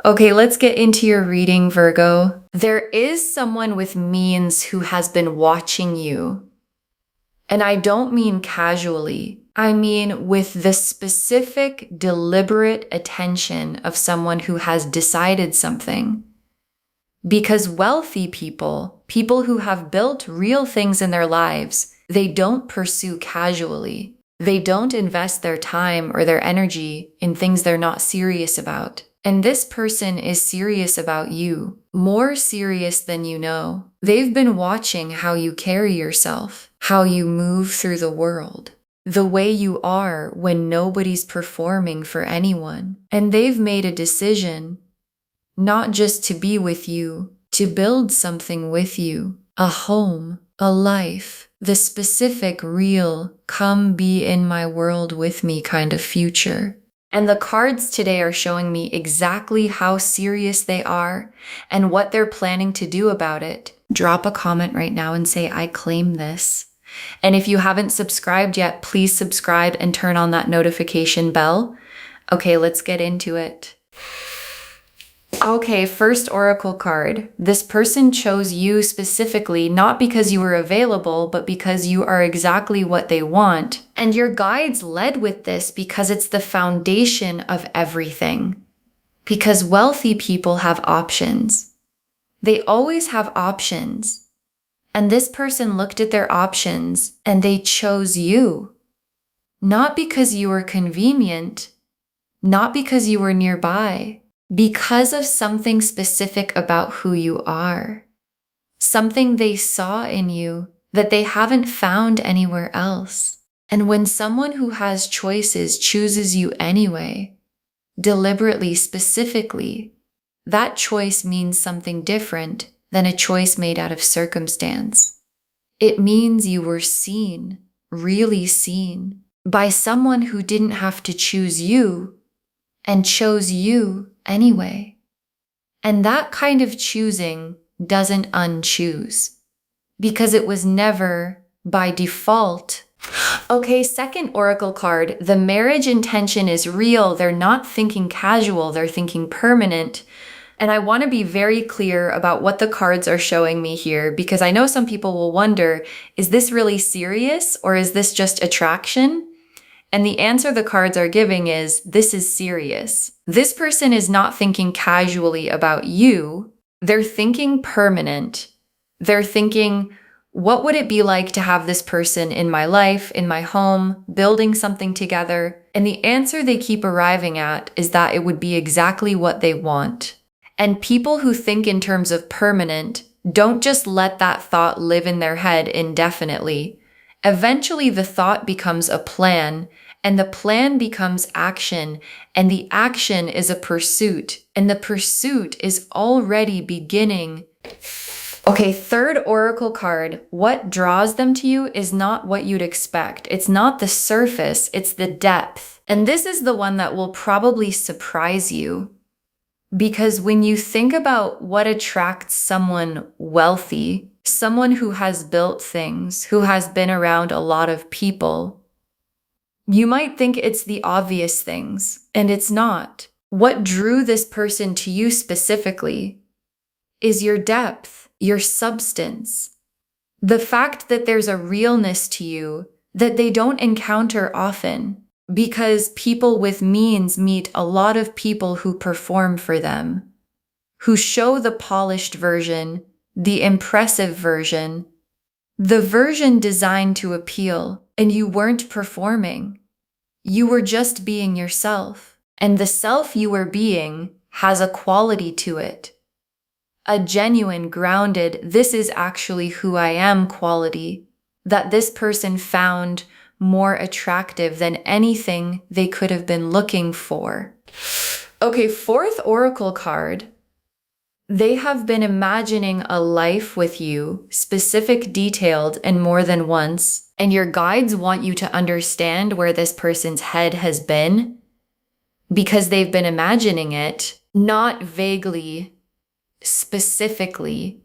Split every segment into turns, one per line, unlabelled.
Okay, let's get into your reading, Virgo. There is someone with means who has been watching you. And I don't mean casually. I mean with the specific, deliberate attention of someone who has decided something. Because wealthy people, people who have built real things in their lives, they don't pursue casually. They don't invest their time or their energy in things they're not serious about. And this person is serious about you, more serious than you know. They've been watching how you carry yourself, how you move through the world, the way you are when nobody's performing for anyone. And they've made a decision not just to be with you, to build something with you, a home, a life, the specific, real, come be in my world with me kind of future. And the cards today are showing me exactly how serious they are and what they're planning to do about it. Drop a comment right now and say, I claim this. And if you haven't subscribed yet, please subscribe and turn on that notification bell. Okay, let's get into it. Okay, first oracle card. This person chose you specifically, not because you were available, but because you are exactly what they want. And your guides led with this because it's the foundation of everything. Because wealthy people have options. They always have options. And this person looked at their options and they chose you. Not because you were convenient, not because you were nearby, because of something specific about who you are. Something they saw in you that they haven't found anywhere else. And when someone who has choices chooses you anyway, deliberately, specifically, that choice means something different than a choice made out of circumstance. It means you were seen, really seen, by someone who didn't have to choose you and chose you anyway. And that kind of choosing doesn't unchoose, because it was never by default. Okay, second oracle card. The marriage intention is real. They're not thinking casual, they're thinking permanent. And I want to be very clear about what the cards are showing me here, because I know some people will wonder, is this really serious or is this just attraction? And the answer the cards are giving is, this is serious. This person is not thinking casually about you. They're thinking permanent. They're thinking, what would it be like to have this person in my life, in my home, building something together? And the answer they keep arriving at is that it would be exactly what they want. And people who think in terms of permanent don't just let that thought live in their head indefinitely. Eventually, the thought becomes a plan, and the plan becomes action, and the action is a pursuit, and the pursuit is already beginning. Okay, third oracle card. What draws them to you is not what you'd expect. It's not the surface, it's the depth. And this is the one that will probably surprise you. Because when you think about what attracts someone wealthy, someone who has built things, who has been around a lot of people, you might think it's the obvious things, and it's not. What drew this person to you specifically is your depth, your substance. The fact that there's a realness to you that they don't encounter often, because people with means meet a lot of people who perform for them, who show the polished version, the impressive version, the version designed to appeal, and you weren't performing. You were just being yourself, and the self you were being has a quality to it. A genuine, grounded, this is actually who I am quality that this person found more attractive than anything they could have been looking for. Okay, fourth oracle card. They have been imagining a life with you, specific, detailed, and more than once, and your guides want you to understand where this person's head has been, because they've been imagining it, not vaguely, specifically,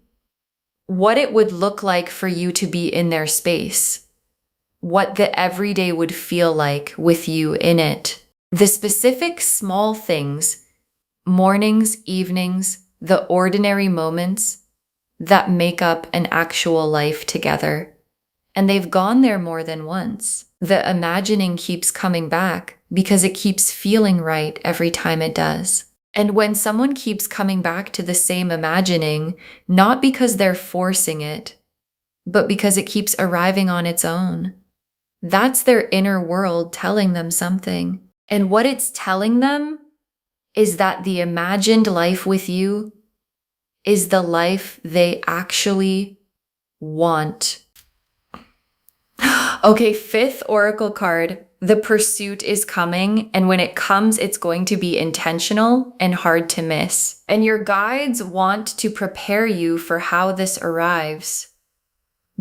what it would look like for you to be in their space, what the everyday would feel like with you in it. The specific small things mornings, evenings, the ordinary moments that make up an actual life together. And they've gone there more than once. The imagining keeps coming back because it keeps feeling right every time it does. And when someone keeps coming back to the same imagining, not because they're forcing it, but because it keeps arriving on its own, that's their inner world telling them something. And what it's telling them is that the imagined life with you is the life they actually want. Okay, fifth oracle card. The pursuit is coming, and when it comes, it's going to be intentional and hard to miss. And your guides want to prepare you for how this arrives,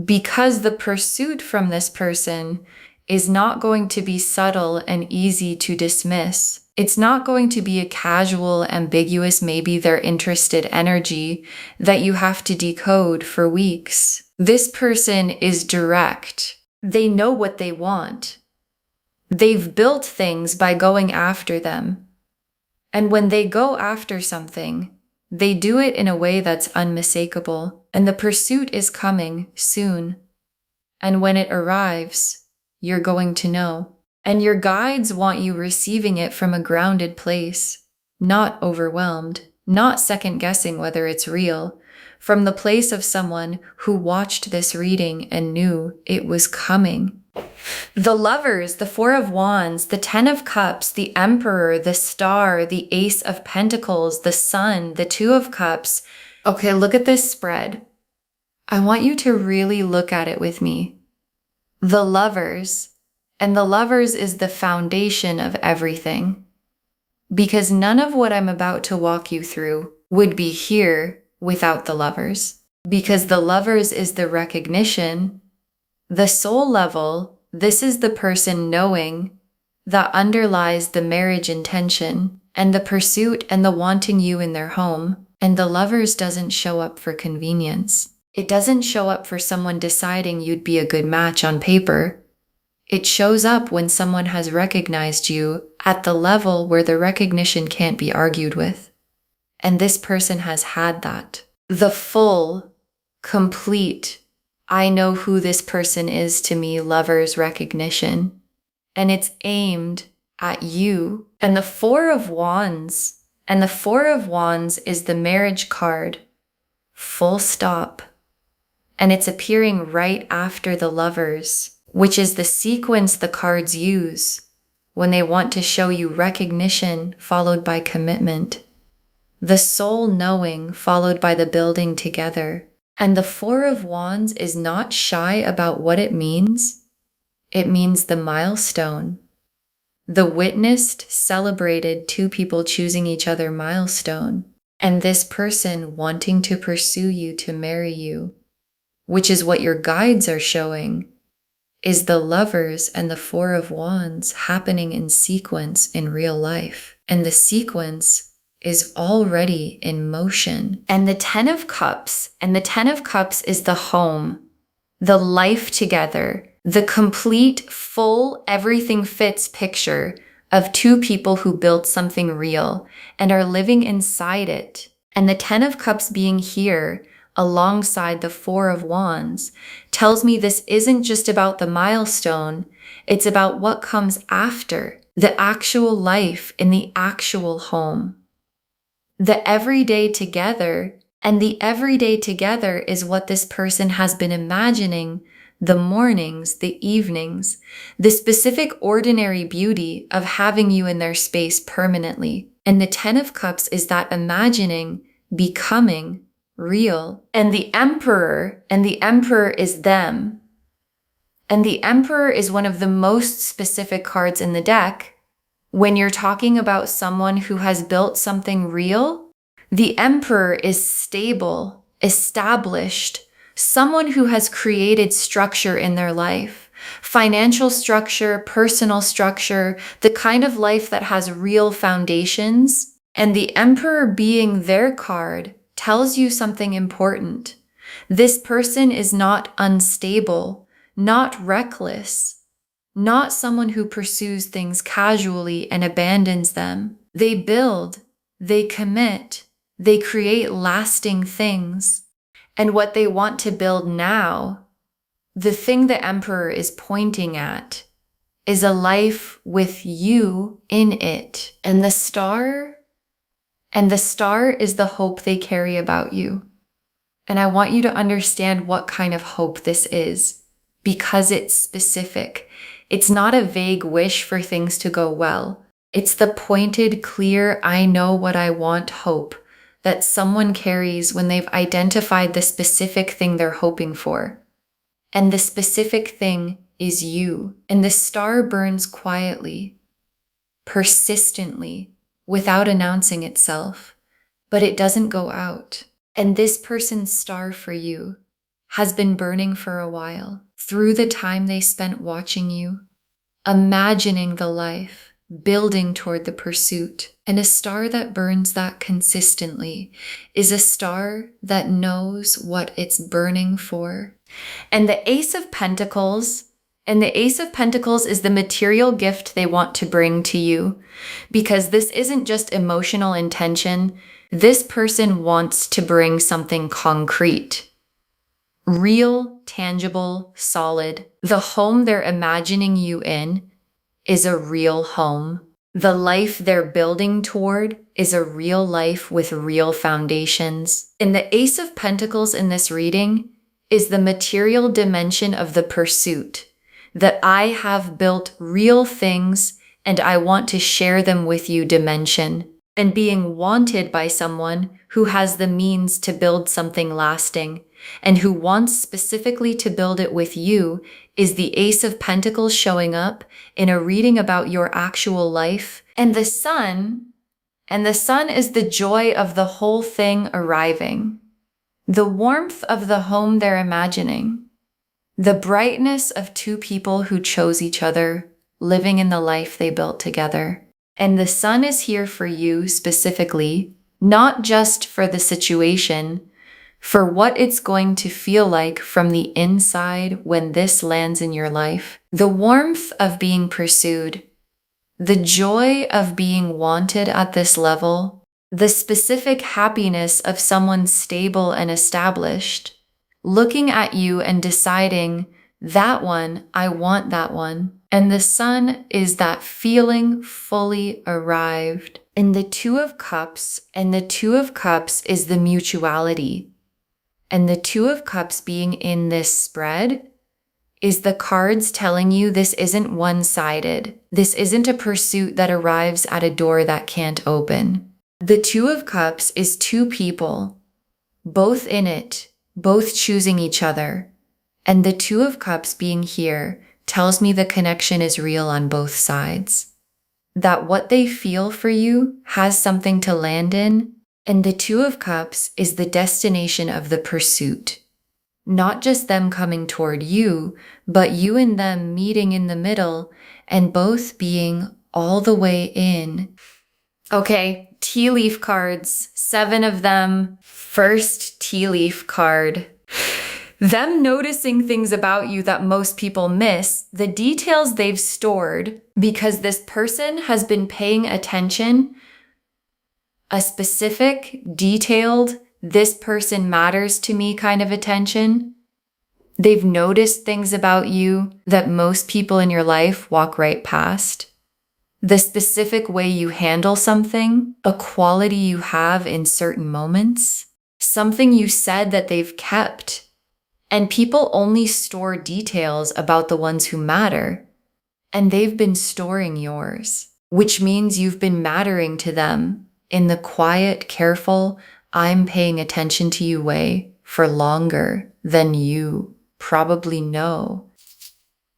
because the pursuit from this person is not going to be subtle and easy to dismiss. It's not going to be a casual, ambiguous, maybe they're interested energy that you have to decode for weeks. This person is direct. They know what they want. They've built things by going after them. And when they go after something, they do it in a way that's unmistakable. And the pursuit is coming soon. And when it arrives, you're going to know. And your guides want you receiving it from a grounded place, not overwhelmed, not second-guessing whether it's real, from the place of someone who watched this reading and knew it was coming. The Lovers, the Four of Wands, the Ten of Cups, the Emperor, the Star, the Ace of Pentacles, the Sun, the Two of Cups. Okay, look at this spread. I want you to really look at it with me. The Lovers, and the Lovers is the foundation of everything. Because none of what I'm about to walk you through would be here without the Lovers. Because the Lovers is the recognition, the soul level. This is the person knowing that underlies the marriage intention and the pursuit and the wanting you in their home. And the Lovers doesn't show up for convenience. It doesn't show up for someone deciding you'd be a good match on paper. It shows up when someone has recognized you at the level where the recognition can't be argued with. And this person has had that. The full, complete, I know who this person is to me, Lovers recognition. And it's aimed at you. And the Four of Wands, and the Four of Wands is the marriage card, full stop. And it's appearing right after the Lovers, which is the sequence the cards use when they want to show you recognition followed by commitment. The soul knowing followed by the building together. And the Four of Wands is not shy about what it means. It means the milestone. The witnessed, celebrated two people choosing each other milestone. And this person wanting to pursue you to marry you, which is what your guides are showing, is the Lovers and the Four of Wands happening in sequence in real life. And the sequence is already in motion. And the Ten of Cups, and the Ten of Cups is the home, the life together, the complete, full, everything fits picture of two people who built something real and are living inside it. And the Ten of Cups being here alongside the Four of Wands tells me this isn't just about the milestone, it's about what comes after, the actual life in the actual home. The everyday together, and the everyday together is what this person has been imagining, the mornings, the evenings, the specific ordinary beauty of having you in their space permanently. And the Ten of Cups is that imagining becoming real. And the Emperor is them. And the Emperor is one of the most specific cards in the deck. When you're talking about someone who has built something real, the Emperor is stable, established, someone who has created structure in their life, financial structure, personal structure, the kind of life that has real foundations. And the Emperor being their card tells you something important. This person is not unstable, not reckless, not someone who pursues things casually and abandons them. They build, they commit, they create lasting things. And what they want to build now, the thing the Emperor is pointing at, is a life with you in it. And the star is the hope they carry about you. And I want you to understand what kind of hope this is, because it's specific. It's not a vague wish for things to go well. It's the pointed, clear, I know what I want hope that someone carries when they've identified the specific thing they're hoping for. And the specific thing is you. And the star burns quietly, persistently, without announcing itself, but it doesn't go out. And this person's star for you has been burning for a while, through the time they spent watching you, imagining the life, building toward the pursuit. And a star that burns that consistently is a star that knows what it's burning for. And the Ace of Pentacles is the material gift they want to bring to you, because this isn't just emotional intention. This person wants to bring something concrete, real, tangible, solid. The home they're imagining you in is a real home. The life they're building toward is a real life with real foundations. And the Ace of Pentacles in this reading is the material dimension of the pursuit, that I have built real things and I want to share them with you dimension. And being wanted by someone who has the means to build something lasting and who wants specifically to build it with you is the Ace of Pentacles showing up in a reading about your actual life. And the sun is the joy of the whole thing arriving, the warmth of the home they're imagining, the brightness of two people who chose each other, living in the life they built together. And the sun is here for you specifically, not just for the situation, for what it's going to feel like from the inside when this lands in your life. The warmth of being pursued, the joy of being wanted at this level, the specific happiness of someone stable and established, looking at you and deciding, that one, I want that one. And the sun is that feeling fully arrived. And the Two of Cups is the mutuality. And the Two of Cups being in this spread is the cards telling you this isn't one-sided. This isn't a pursuit that arrives at a door that can't open. The Two of Cups is two people, both in it, both choosing each other. And the Two of Cups being here tells me the connection is real on both sides. That what they feel for you has something to land in, and the Two of Cups is the destination of the pursuit. Not just them coming toward you, but you and them meeting in the middle and both being all the way in. Okay, tea leaf cards, 7 of them. First tea leaf card. Them noticing things about you that most people miss, the details they've stored, because this person has been paying attention, a specific, detailed, this person matters to me kind of attention. They've noticed things about you that most people in your life walk right past. The specific way you handle something, a quality you have in certain moments, something you said that they've kept. And people only store details about the ones who matter, and they've been storing yours, which means you've been mattering to them in the quiet, careful, I'm paying attention to you way for longer than you probably know.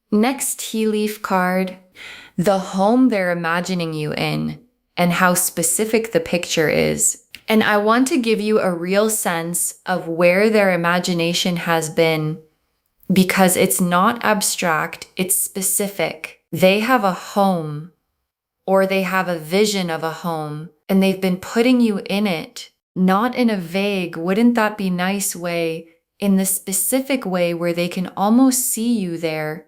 Next tea leaf card, the home they're imagining you in and how specific the picture is. And I want to give you a real sense of where their imagination has been, because it's not abstract, it's specific. They have a home, or they have a vision of a home, and they've been putting you in it, not in a vague, wouldn't that be nice way, in the specific way where they can almost see you there,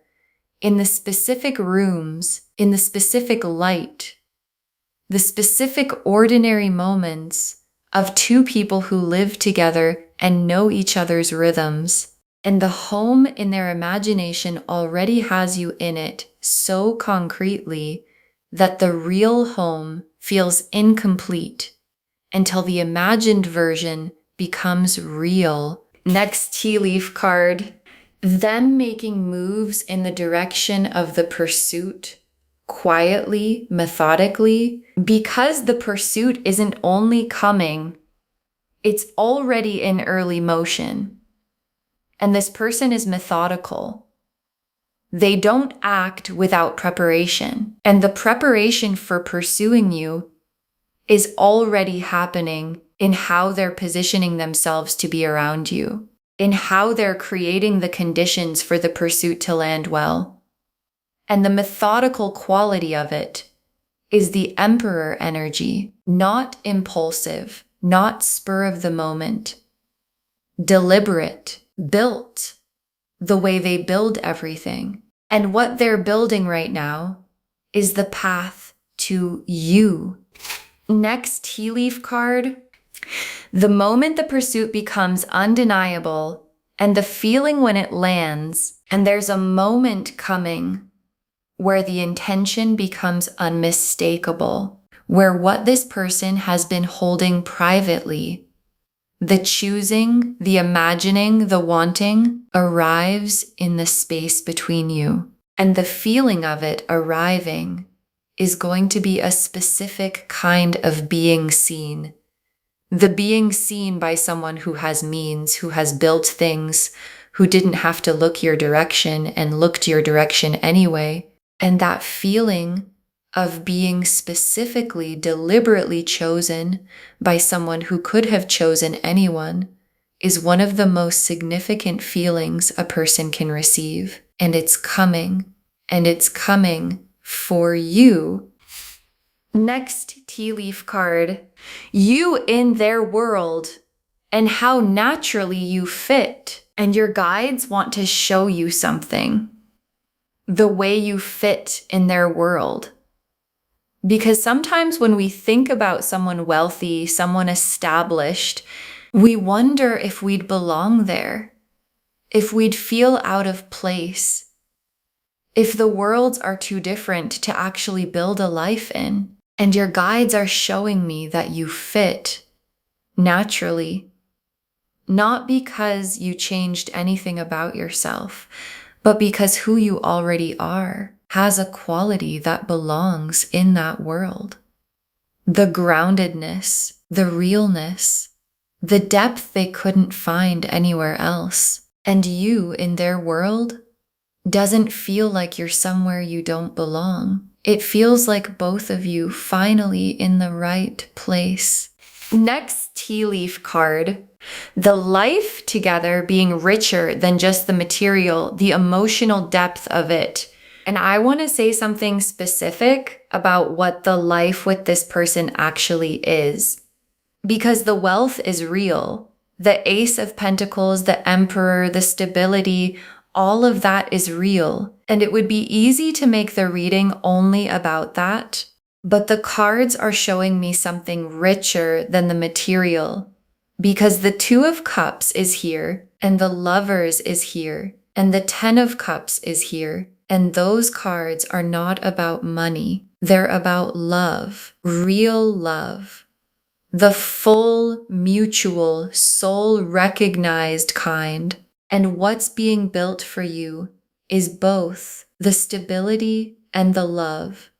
in the specific rooms, in the specific light. the specific ordinary moments of two people who live together and know each other's rhythms. And the home in their imagination already has you in it so concretely that the real home feels incomplete until the imagined version becomes real. Next tea leaf card. Them making moves in the direction of the pursuit, quietly, methodically, because the pursuit isn't only coming, it's already in early motion. And this person is methodical. They don't act without preparation. And the preparation for pursuing you is already happening in how they're positioning themselves to be around you, in how they're creating the conditions for the pursuit to land well. And the methodical quality of it is the Emperor energy, not impulsive, not spur of the moment, deliberate, built the way they build everything. And what they're building right now is the path to you. Next tea leaf card. The moment the pursuit becomes undeniable and the feeling when it lands, and there's a moment coming where the intention becomes unmistakable, where what this person has been holding privately, the choosing, the imagining, the wanting, arrives in the space between you. And the feeling of it arriving is going to be a specific kind of being seen. The being seen by someone who has means, who has built things, who didn't have to look your direction and looked your direction anyway. And that feeling of being specifically, deliberately chosen by someone who could have chosen anyone is one of the most significant feelings a person can receive. And it's coming for you. Next tea leaf card. You in their world and how naturally you fit. And your guides want to show you something. The way you fit in their world. Because sometimes when we think about someone wealthy, someone established, we wonder if we'd belong there, if we'd feel out of place, if the worlds are too different to actually build a life in. And your guides are showing me that you fit naturally, not because you changed anything about yourself, but because who you already are has a quality that belongs in that world. The groundedness, the realness, the depth they couldn't find anywhere else. And you in their world doesn't feel like you're somewhere you don't belong. It feels like both of you finally in the right place. Next tea leaf card. The life together being richer than just the material, the emotional depth of it. And I want to say something specific about what the life with this person actually is. Because the wealth is real. The Ace of Pentacles, the Emperor, the stability, all of that is real. And it would be easy to make the reading only about that. But the cards are showing me something richer than the material. Because the Two of Cups is here, and the Lovers is here, and the Ten of Cups is here. And those cards are not about money. They're about love, real love. The full, mutual, soul-recognized kind. And what's being built for you is both the stability and the love,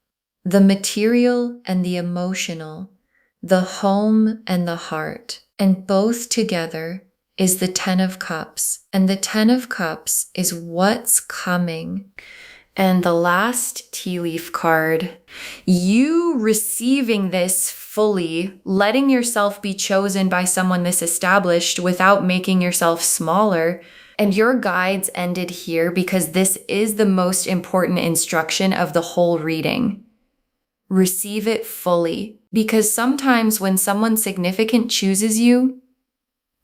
the material and the emotional, the home and the heart. And both together is the Ten of Cups. And the Ten of Cups is what's coming. And the last tea leaf card, you receiving this fully, letting yourself be chosen by someone this established without making yourself smaller. And your guides ended here because this is the most important instruction of the whole reading. Receive it fully. Because sometimes when someone significant chooses you,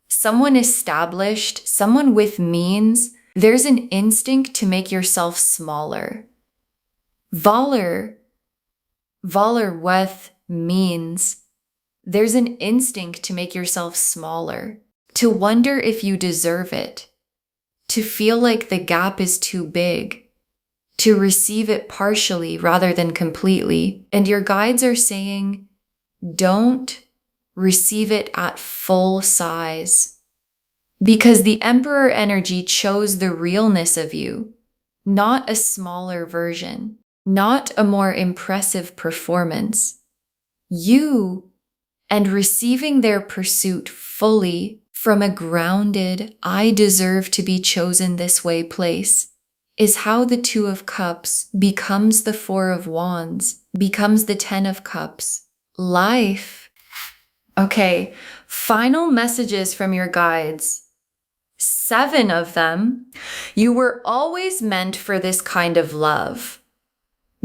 someone established, someone with means, there's an instinct to make yourself smaller. Valar with means. There's an instinct to make yourself smaller, to wonder if you deserve it, to feel like the gap is too big, to receive it partially rather than completely. And your guides are saying, don't receive it at full size. Because the Emperor energy chose the realness of you, not a smaller version, not a more impressive performance. You, and receiving their pursuit fully from a grounded, I deserve to be chosen this way place, is how the Two of Cups becomes the Four of Wands, becomes the Ten of Cups. Life. Okay, final messages from your guides. 7 of them. You were always meant for this kind of love.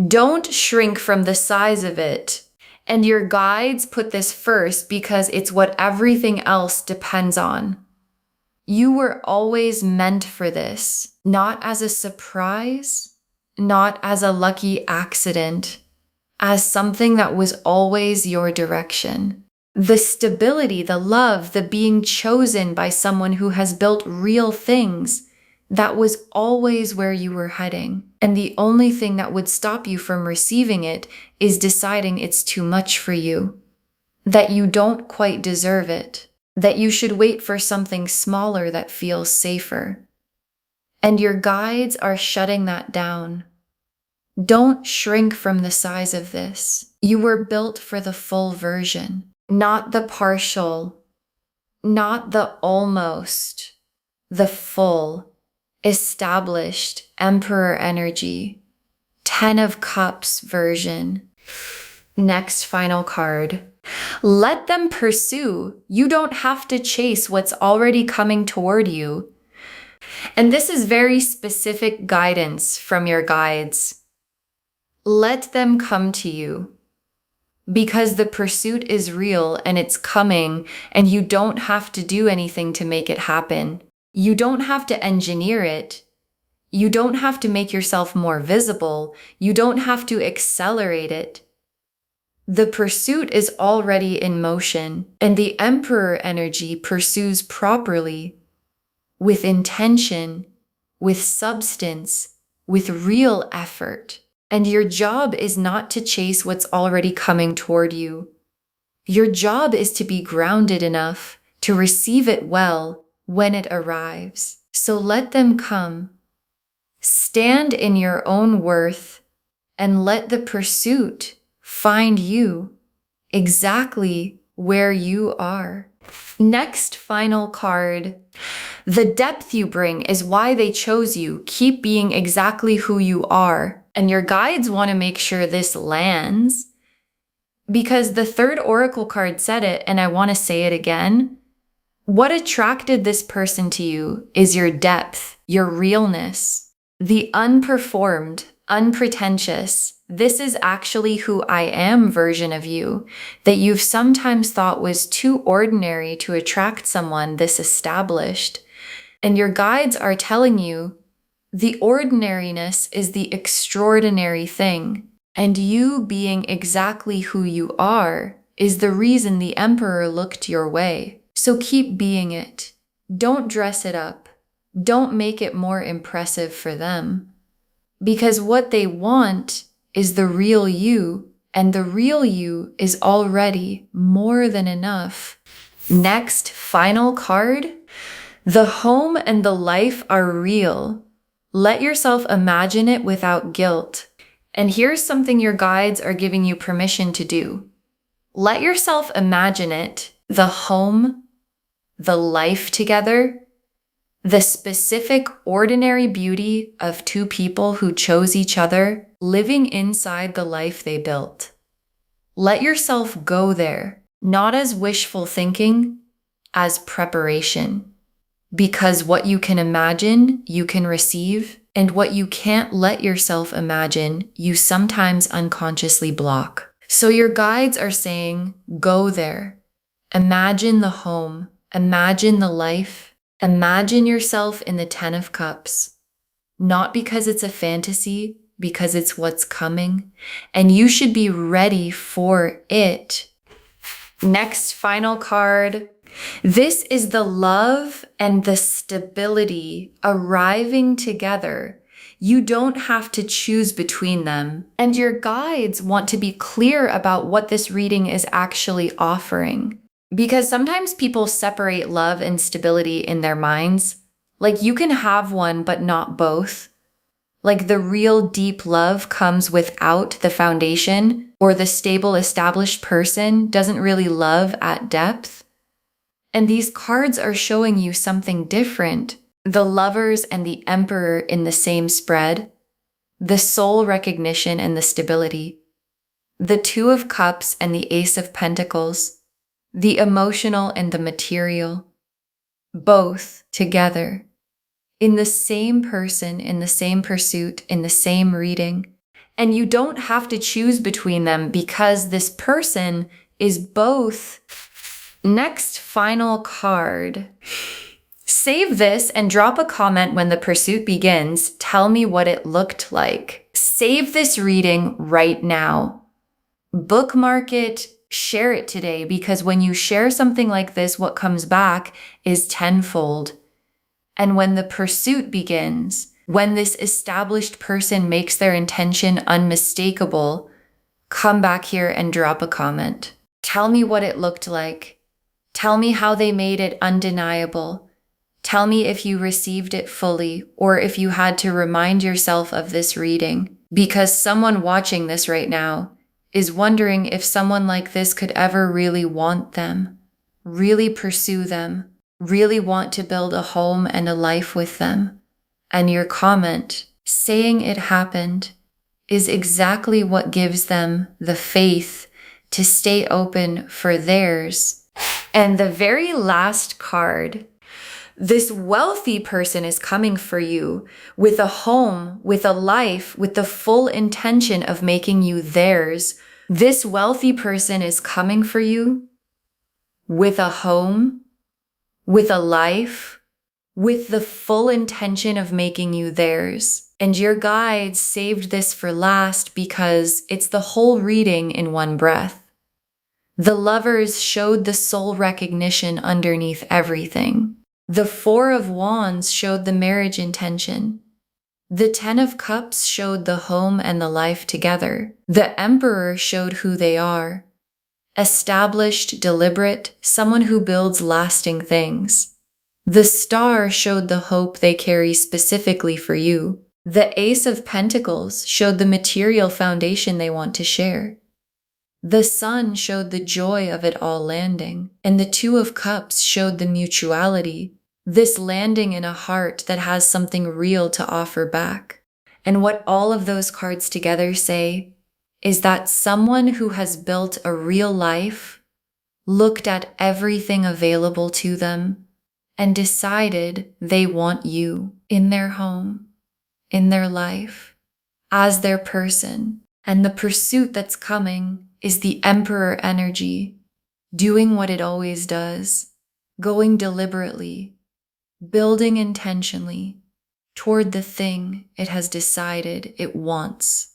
Don't shrink from the size of it. And your guides put this first because it's what everything else depends on. You were always meant for this, not as a surprise, not as a lucky accident, as something that was always your direction. The stability, the love, the being chosen by someone who has built real things, that was always where you were heading. And the only thing that would stop you from receiving it is deciding it's too much for you, that you don't quite deserve it, that you should wait for something smaller that feels safer. And your guides are shutting that down. Don't shrink from the size of this. You were built for the full version. Not the partial, not the almost, the full, established Emperor energy, 10 of Cups version. Next final card. Let them pursue. You don't have to chase what's already coming toward you. And this is very specific guidance from your guides. Let them come to you. Because the pursuit is real and it's coming, and you don't have to do anything to make it happen. You don't have to engineer it. You don't have to make yourself more visible. You don't have to accelerate it. The pursuit is already in motion, and the Emperor energy pursues properly, with intention, with substance, with real effort. And your job is not to chase what's already coming toward you. Your job is to be grounded enough to receive it well when it arrives. So let them come. Stand in your own worth and let the pursuit find you exactly where you are. Next final card. The depth you bring is why they chose you. Keep being exactly who you are. And your guides want to make sure this lands because the third oracle card said it, and I want to say it again. What attracted this person to you is your depth, your realness, the unperformed, unpretentious, this is actually who I am version of you that you've sometimes thought was too ordinary to attract someone this established. And your guides are telling you the ordinariness is the extraordinary thing, and you being exactly who you are is the reason the Emperor looked your way. So keep being it. Don't dress it up. Don't make it more impressive for them. Because what they want is the real you, and the real you is already more than enough. Next, final card. The home and the life are real. Let yourself imagine it without guilt. And here's something your guides are giving you permission to do. Let yourself imagine it, the home, the life together, the specific ordinary beauty of two people who chose each other, living inside the life they built. Let yourself go there, not as wishful thinking, as preparation. Because what you can imagine, you can receive, and what you can't let yourself imagine, you sometimes unconsciously block. So your guides are saying, go there. Imagine the home, imagine the life, imagine yourself in the 10 of Cups. Not because it's a fantasy, because it's what's coming, and you should be ready for it. Next, final card. This is the love and the stability arriving together. You don't have to choose between them. And your guides want to be clear about what this reading is actually offering. Because sometimes people separate love and stability in their minds. Like you can have one, but not both. Like the real deep love comes without the foundation, or the stable established person doesn't really love at depth. And these cards are showing you something different. The Lovers and the Emperor in the same spread, the soul recognition and the stability, the Two of Cups and the Ace of Pentacles, the emotional and the material, both together, in the same person, in the same pursuit, in the same reading. And you don't have to choose between them because this person is both. Next, final card. Save this and drop a comment when the pursuit begins. Tell me what it looked like. Save this reading right now. Bookmark it, share it today, because when you share something like this, what comes back is tenfold. And when the pursuit begins, when this established person makes their intention unmistakable, come back here and drop a comment. Tell me what it looked like. Tell me how they made it undeniable. Tell me if you received it fully, or if you had to remind yourself of this reading, because someone watching this right now is wondering if someone like this could ever really want them, really pursue them, really want to build a home and a life with them. And your comment, saying it happened, is exactly what gives them the faith to stay open for theirs. And the very last card. This wealthy person is coming for you with a home, with a life, with the full intention of making you theirs. This wealthy person is coming for you with a home, with a life, with the full intention of making you theirs. And your guides saved this for last because it's the whole reading in one breath. The Lovers showed the soul recognition underneath everything. The Four of Wands showed the marriage intention. The Ten of Cups showed the home and the life together. The Emperor showed who they are. Established, deliberate, someone who builds lasting things. The Star showed the hope they carry specifically for you. The Ace of Pentacles showed the material foundation they want to share. The Sun showed the joy of it all landing, and the Two of Cups showed the mutuality, this landing in a heart that has something real to offer back. And what all of those cards together say is that someone who has built a real life looked at everything available to them and decided they want you in their home, in their life, as their person. And the pursuit that's coming is the Emperor energy, doing what it always does, going deliberately, building intentionally toward the thing it has decided it wants.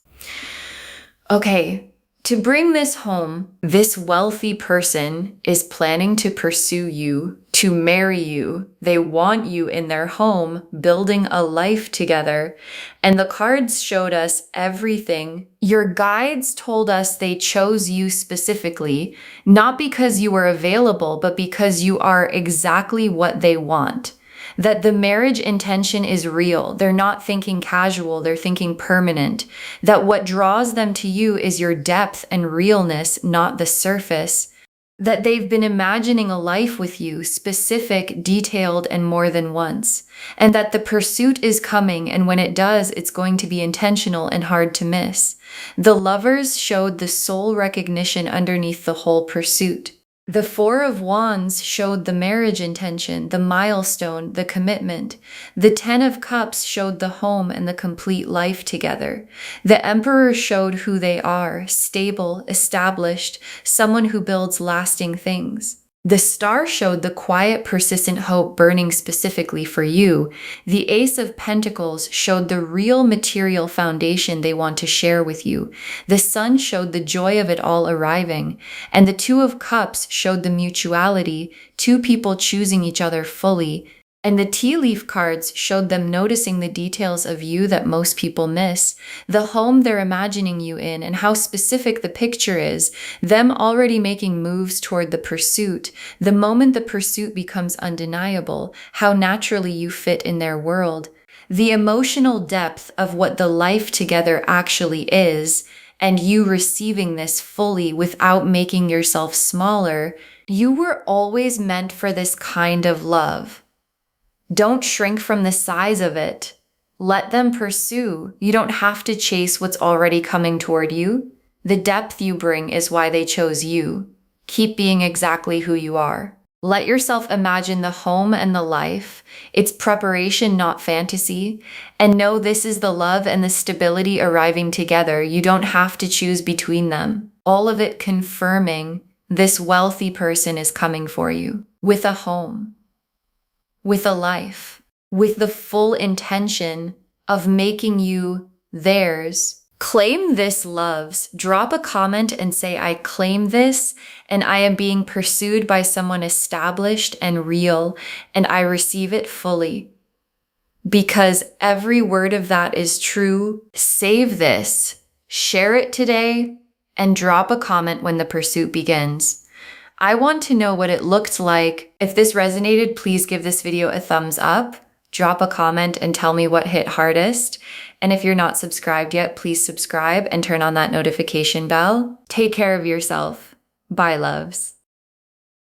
Okay, to bring this home, this wealthy person is planning to pursue you, to marry you. They want you in their home, building a life together. And the cards showed us everything. Your guides told us they chose you specifically, not because you were available, but because you are exactly what they want. That the marriage intention is real. They're not thinking casual, they're thinking permanent. That what draws them to you is your depth and realness, not the surface. That they've been imagining a life with you, specific, detailed, and more than once. And that the pursuit is coming, and when it does, it's going to be intentional and hard to miss. The Lovers showed the soul recognition underneath the whole pursuit. The Four of Wands showed the marriage intention, the milestone, the commitment. The Ten of Cups showed the home and the complete life together. The Emperor showed who they are, stable, established, someone who builds lasting things. The star showed the quiet, persistent hope burning specifically for you. The Ace of Pentacles showed the real material foundation they want to share with you. The Sun showed the joy of it all arriving. And the Two of Cups showed the mutuality, two people choosing each other fully. And the tea leaf cards showed them noticing the details of you that most people miss, the home they're imagining you in, and how specific the picture is, them already making moves toward the pursuit. The moment the pursuit becomes undeniable, how naturally you fit in their world. The emotional depth of what the life together actually is, and you receiving this fully without making yourself smaller. You were always meant for this kind of love. Don't shrink from the size of it. Let them pursue. You don't have to chase what's already coming toward you. The depth you bring is why they chose you. Keep being exactly who you are. Let yourself imagine the home and the life. It's preparation, not fantasy. And know this is the love and the stability arriving together. You don't have to choose between them. All of it confirming this wealthy person is coming for you with a home, with a life, with the full intention of making you theirs. Claim this, loves. Drop a comment and say, I claim this, and I am being pursued by someone established and real, and I receive it fully. Because every word of that is true. Save this, share it today, and drop a comment when the pursuit begins. I want to know what it looked like. If this resonated, please give this video a thumbs up, drop a comment and tell me what hit hardest. And if you're not subscribed yet, please subscribe and turn on that notification bell. Take care of yourself. Bye, loves.